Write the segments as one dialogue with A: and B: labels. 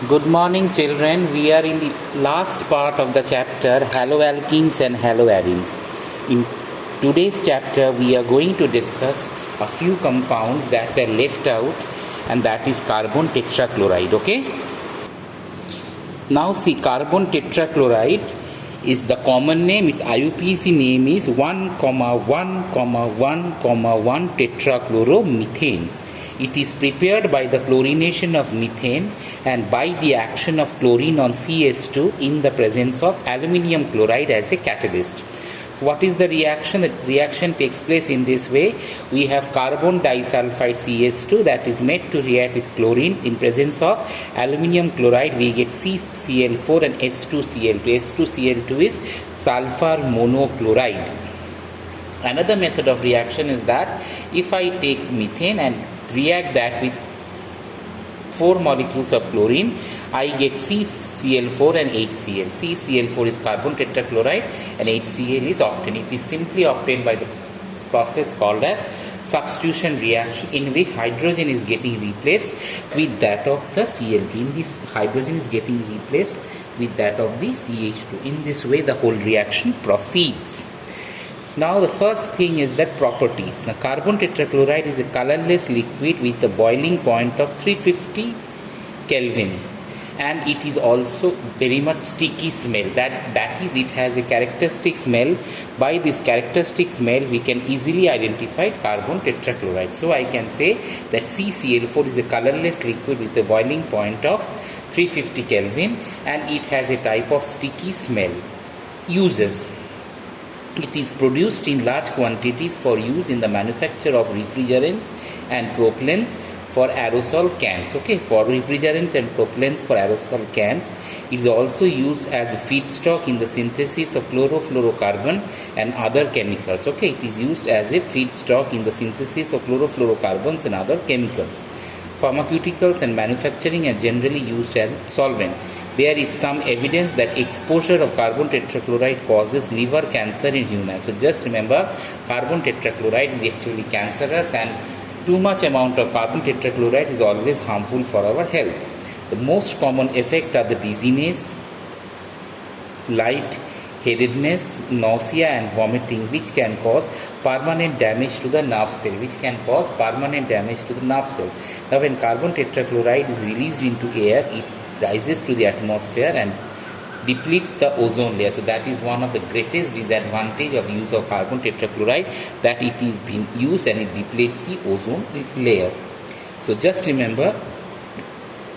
A: Good morning, children. We are in the last part of the chapter haloalkenes and haloarenes. In today's chapter, we are going to discuss a few compounds that were left out, and that is carbon tetrachloride. Okay? Now, see, carbon tetrachloride is the common name. Its IUPAC name is 1,1,1,1 tetrachloromethane. It is prepared by the chlorination of methane and by the action of chlorine on CH2 in the presence of aluminium chloride as a catalyst. So what is the reaction? The reaction takes place in this way. We have carbon disulfide CH2 that is made to react with chlorine. In presence of aluminium chloride, we get CCl4 and S2Cl2. S2Cl2 is sulfur monochloride. Another method of reaction is that if I take methane and react that with 4 molecules of chlorine, I get CCl4 and HCl. CCl4 is carbon tetrachloride and HCl is obtained. It is simply obtained by the process called as substitution reaction, in which hydrogen is getting replaced with that of the Cl2. In this, hydrogen is getting replaced with that of the CH2. In this way, the whole reaction proceeds. Now the first thing is that properties. Now carbon tetrachloride is a colorless liquid with a boiling point of 350 Kelvin, and it is also very much sticky smell. That is, it has a characteristic smell. By this characteristic smell, we can easily identify carbon tetrachloride. So I can say that CCl4 is a colorless liquid with a boiling point of 350 Kelvin, and it has a type of sticky smell. Uses: it is produced in large quantities for use in the manufacture of refrigerants and propellants for aerosol cans. Okay, for refrigerant and propellants for aerosol cans. It is also used as a feedstock in the synthesis of chlorofluorocarbon and other chemicals. Okay, it is used as a feedstock in the synthesis of chlorofluorocarbons and other chemicals. Pharmaceuticals and manufacturing are generally used as a solvent. There is some evidence that exposure of carbon tetrachloride causes liver cancer in humans. So just remember, carbon tetrachloride is actually cancerous, and too much amount of carbon tetrachloride is always harmful for our health. The most common effect are the dizziness, light-headedness, nausea and vomiting, which can cause permanent damage to the nerve cell, Now when carbon tetrachloride is released into air, it rises to the atmosphere and depletes the ozone layer. So that is one of the greatest disadvantage of use of carbon tetrachloride, that it is being used and it depletes the ozone layer. So just remember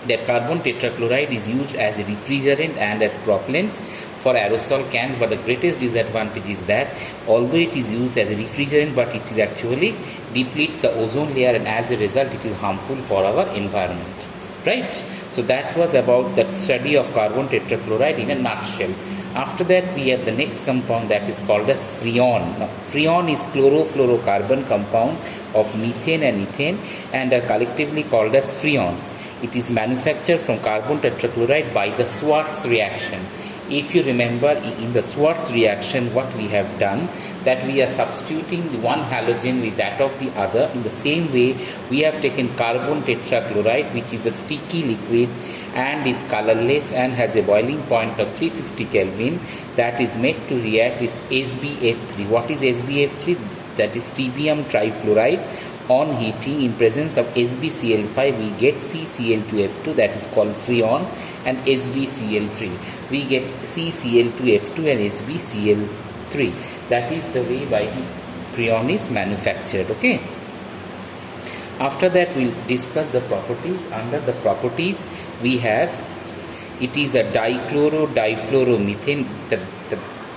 A: that carbon tetrachloride is used as a refrigerant and as propellants for aerosol cans, but the greatest disadvantage is that although it is used as a refrigerant, but it is actually depletes the ozone layer, and as a result it is harmful for our environment. Right? So that was about that study of carbon tetrachloride in a nutshell. After that, we have the next compound that is called as freon. Now, freon is chlorofluorocarbon compound of methane and ethane and are collectively called as freons. It is manufactured from carbon tetrachloride by the Schwarz reaction. If you remember, in the Schwarz reaction, what we have done, that we are substituting the one halogen with that of the other. In the same way, we have taken carbon tetrachloride, which is a sticky liquid and is colorless and has a boiling point of 350 Kelvin, that is made to react with SbF3. What is SbF3? That is terbium trifluoride. On heating, in presence of SbCl5, we get CCl2F2, that is called freon, and SbCl3. We get CCl2F2 and SbCl3. That is the way by which freon is manufactured. Okay. After that, we'll discuss the properties. Under the properties, we have, it is a dichloro-difluoromethane.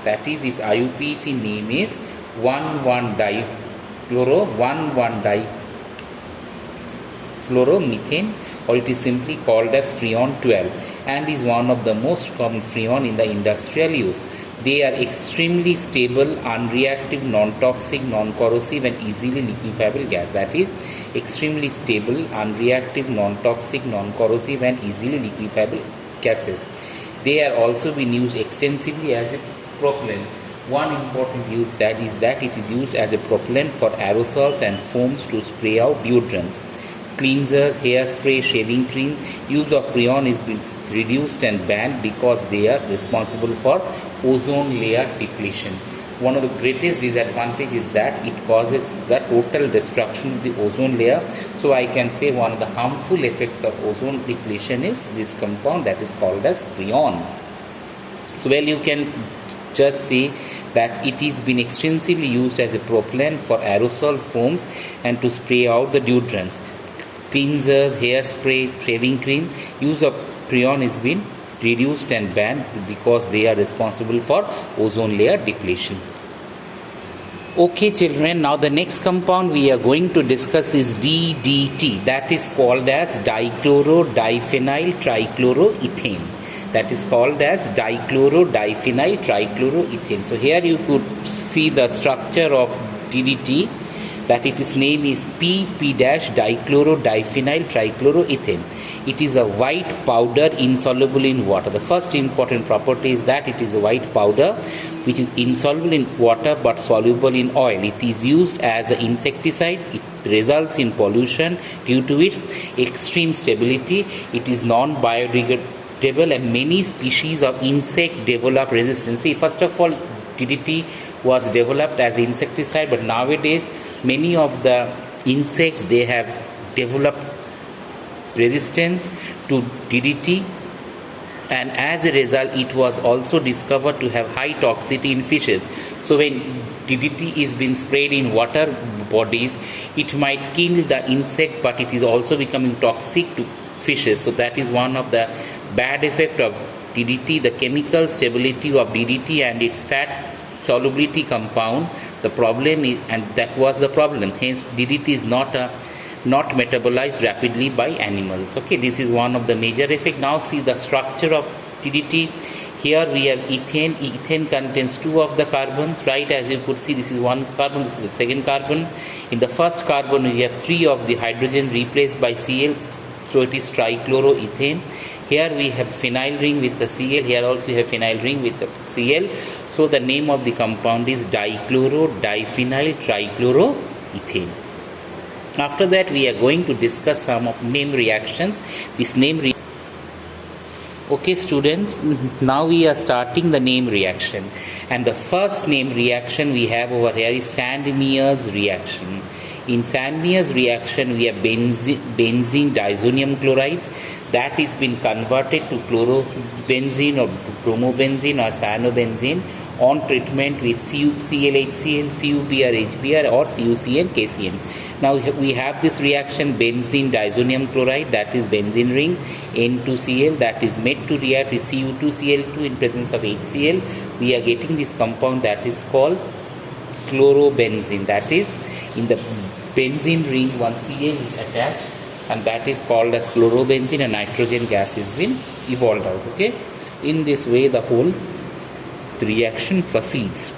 A: That is, its IUPAC name is 1,1,1,difluoromethane, or it is simply called as freon 12, and is one of the most common freon in the industrial use. They are extremely stable, unreactive, non-toxic, non-corrosive and easily liquefiable gas. That is, extremely stable, unreactive, non-toxic, non-corrosive and easily liquefiable gases. They are also being used extensively as a propellant. One important use that is that it is used as a propellant for aerosols and foams to spray out deodorants, cleansers, hairspray, shaving cream. Use of freon is reduced and banned because they are responsible for ozone layer depletion. One of the greatest disadvantages is that it causes the total destruction of the ozone layer. So I can say one of the harmful effects of ozone depletion is this compound that is called as freon. So well, you can just see that it is been extensively used as a propellant for aerosol foams and to spray out the deodorants, cleansers, hairspray, shaving cream. Use of freon is been reduced and banned because they are responsible for ozone layer depletion. Okay children, now the next compound we are going to discuss is DDT, that is called as dichloro-diphenyl trichloroethane. That is called as dichloro-diphenyl trichloroethane. So here you could see the structure of DDT, that its name is PP-dichloro-diphenyl trichloroethane. It is a white powder insoluble in water. The first important property is that it is a white powder which is insoluble in water but soluble in oil. It is used as an insecticide. It results in pollution due to its extreme stability. It is non-biodegradable and many species of insect develop resistance. See, first of all, DDT was developed as insecticide, but nowadays many of the insects, they have developed resistance to DDT, and as a result it was also discovered to have high toxicity in fishes. So when DDT is being sprayed in water bodies, it might kill the insect, but it is also becoming toxic to fishes. So that is one of the bad effect of DDT, the chemical stability of DDT and its fat solubility compound. The problem is, and that was the problem, hence DDT is not metabolized rapidly by animals. Okay, this is one of the major effect. Now see the structure of DDT. Here we have ethane. Ethane contains 2 of the carbons, right? As you could see, this is 1 carbon, this is the second carbon. In the first carbon we have 3 of the hydrogen replaced by Cl, so it is trichloroethane. Here we have phenyl ring with the Cl, here also we have phenyl ring with the Cl. So the name of the compound is dichloro-diphenyl trichloroethane. After that we are going to discuss some of name reactions. Okay students, now we are starting the name reaction, and the first name reaction we have over here is Sandmeyer's reaction. In Sandmeyer's reaction we have benzene disonium chloride that is been converted to chlorobenzene or bromobenzene or cyanobenzene on treatment with CuClHCl, CuBr-HBr or CuCN, KCN. Now we have this reaction benzene disonium chloride, that is benzene ring, N2Cl, that is made to react with Cu2Cl2 in presence of HCl. We are getting this compound that is called chlorobenzene, that is in the benzene ring one Cl is attached, and that is called as chlorobenzene, and nitrogen gas has been evolved out. Okay, in this way the whole reaction proceeds.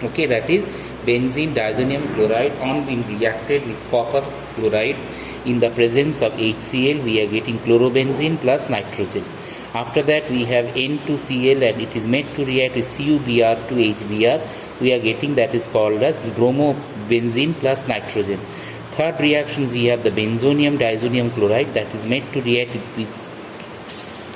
A: Okay, that is benzene disonium chloride on being reacted with copper chloride in the presence of HCl, we are getting chlorobenzene plus nitrogen. After that we have N2Cl and it is made to react with CuBr2HBr. We are getting that is called as bromobenzene plus nitrogen. Third reaction we have the benzonium disonium chloride that is made to react with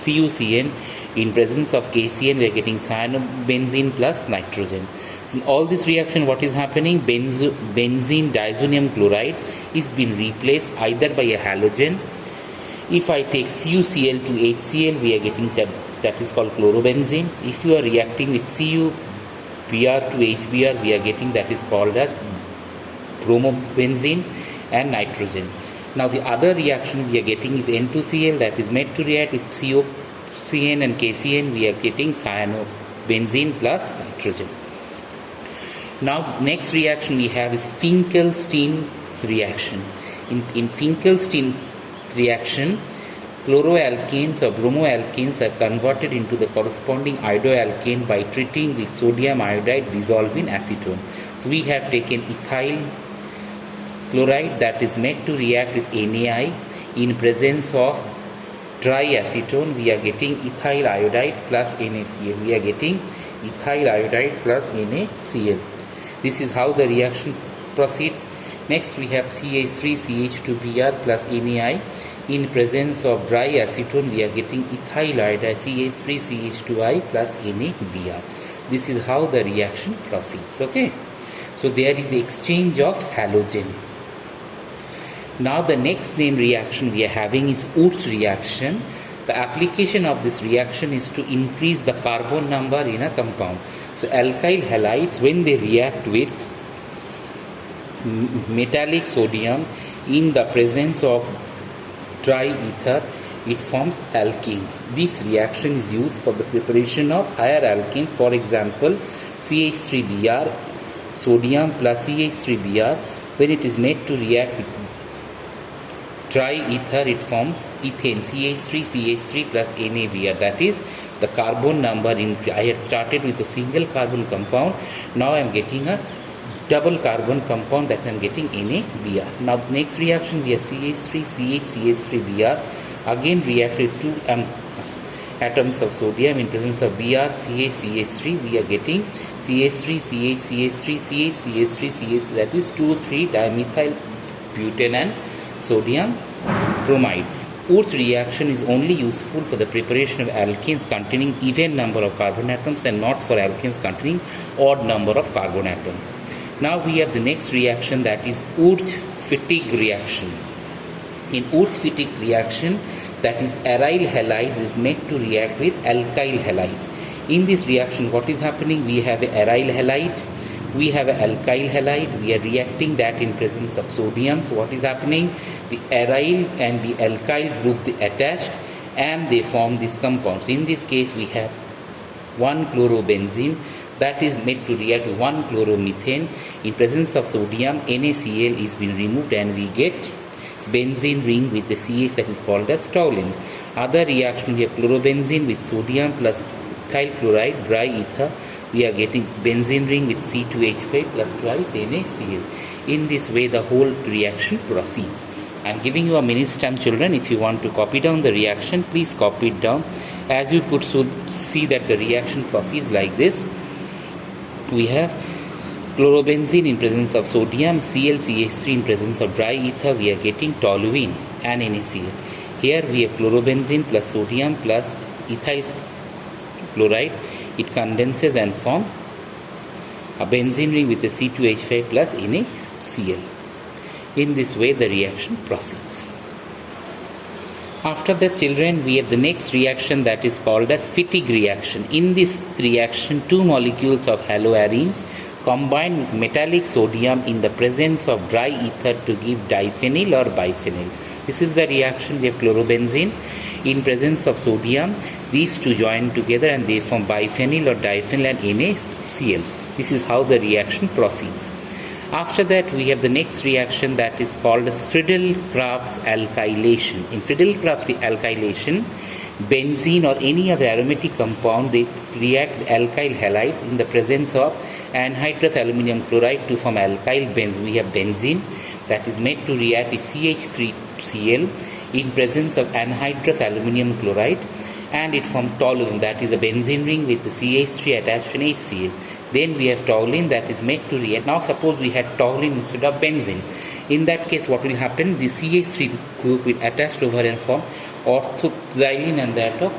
A: CuCN. In presence of KCN we are getting cyanobenzene plus nitrogen. So in all this reaction what is happening, benzene disonium chloride is being replaced either by a halogen. If I take CuCl to HCl we are getting that is called chlorobenzene. If you are reacting with CuBr to HBr we are getting that is called as bromobenzene and nitrogen. Now the other reaction we are getting is N2Cl that is made to react with CN and KCN, we are getting cyanobenzene plus nitrogen. Now next reaction we have is Finkelstein reaction. In Finkelstein reaction, chloroalkanes or bromoalkanes are converted into the corresponding iodoalkane by treating with sodium iodide dissolved in acetone. So we have taken ethyl chloride that is made to react with NaI. In presence of dry acetone we are getting ethyl iodide plus NaCl. We are getting ethyl iodide plus NaCl. This is how the reaction proceeds. Next we have CH3CH2Br plus NaI. In presence of dry acetone, we are getting ethyl iodide CH3CH2I plus NaBr. This is how the reaction proceeds. Okay. So there is exchange of halogen. Now the next named reaction we are having is Wurtz reaction. The application of this reaction is to increase the carbon number in a compound. So alkyl halides, when they react with metallic sodium in the presence of dry ether, it forms alkenes. This reaction is used for the preparation of higher alkenes. For example, CH3Br, sodium plus CH3Br, when it is made to react with dry ether, it forms ethane CH3CH3 plus NaBr. That is, the carbon number I had started with a single carbon compound. Now I am getting a double carbon compound, that I am getting NaBr. Now next reaction we have CH3CH3Br. Again reacted two atoms of sodium in presence of Br CH3. We are getting CH3CH3CH3CH3, that is 2,3 dimethyl butane and sodium bromide. Wurtz reaction is only useful for the preparation of alkenes containing even number of carbon atoms and not for alkenes containing odd number of carbon atoms. Now we have the next reaction, that is Wurtz-Fittig reaction. In Wurtz-Fittig reaction, that is aryl halides is made to react with alkyl halides. In this reaction, what is happening? We have a aryl halide, we have an alkyl halide, we are reacting that in presence of sodium. So what is happening? The aryl and the alkyl group they attached and they form this compound. So in this case we have 1-chlorobenzene that is made to react with 1-chloromethane. In presence of sodium, NaCl is being removed and we get benzene ring with the CH, that is called as toluene. Other reaction, we have chlorobenzene with sodium plus ethyl chloride, dry ether. We are getting benzene ring with C2H5 plus twice NaCl. In this way the whole reaction proceeds. I am giving you a minute stamp, children. If you want to copy down the reaction, please copy it down. As you could see that the reaction proceeds like this. We have chlorobenzene in presence of sodium, ClCH3 in presence of dry ether. We are getting toluene and NaCl. Here we have chlorobenzene plus sodium plus ethyl chloride. It condenses and forms a benzene ring with a C2H5 plus NaCl. In this way the reaction proceeds. After that, children, we have the next reaction, that is called as Fittig reaction. In this reaction, two molecules of haloarenes combine with metallic sodium in the presence of dry ether to give diphenyl or biphenyl. This is the reaction. We have chlorobenzene in presence of sodium. These two join together and they form biphenyl or diphenyl and NaCl. This is how the reaction proceeds. After that, we have the next reaction, that is called as Friedel-Crafts alkylation. In Friedel-Crafts alkylation, benzene or any other aromatic compound, they react with alkyl halides in the presence of anhydrous aluminum chloride to form alkyl benz. We have benzene that is made to react with CH3Cl in presence of anhydrous aluminum chloride, and it forms toluene, that is a benzene ring with the CH3 attached to HCl. Then we have toluene that is made to react. Now suppose we had toluene instead of benzene. In that case, what will happen? The CH3 group will attach over and form orthoxylene and that of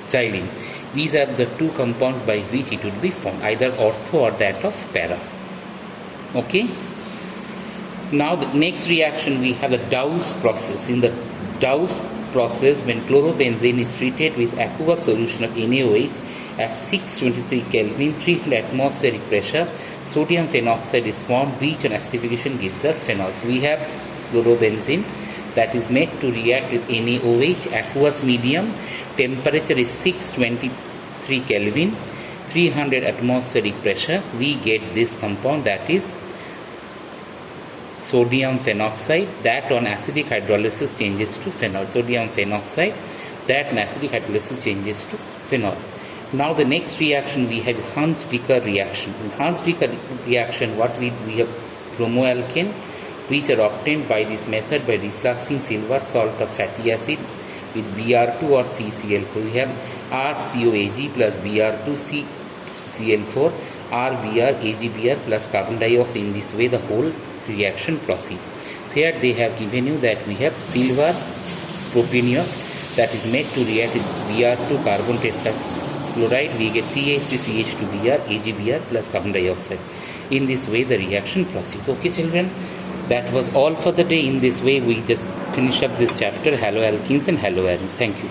A: paraxylene. These are the two compounds by which it will be formed, either ortho or that of para. Okay. Now the next reaction, we have the Dawes process. In the Dawes process, when chlorobenzene is treated with aqueous solution of NaOH at 623 Kelvin, 300 atmospheric pressure, sodium phenoxide is formed, which on acidification gives us phenol. So we have chlorobenzene that is made to react with NaOH, aqueous medium, temperature is 623 Kelvin, 300 atmospheric pressure. We get this compound, that is sodium phenoxide, that on acidic hydrolysis changes to phenol. Sodium phenoxide, that on acidic hydrolysis changes to phenol. Now the next reaction, we have Huns-Dicker reaction. In Huns-Dicker reaction, what we have bromoalkane, which are obtained by this method by refluxing silver salt of fatty acid with Br2 or CCl4. We have RCOAg plus Br2 CCl4, RBr AgBr plus carbon dioxide. In this way the whole reaction proceeds. Here they have given you that we have silver propenium that is made to react with Br2 carbon tetrachloride. We get CH3CH2Br, AgBr plus carbon dioxide. In this way the reaction proceeds. Okay children, that was all for the day. In this way we just finish up this chapter, haloalkenes and haloarenes. Thank you.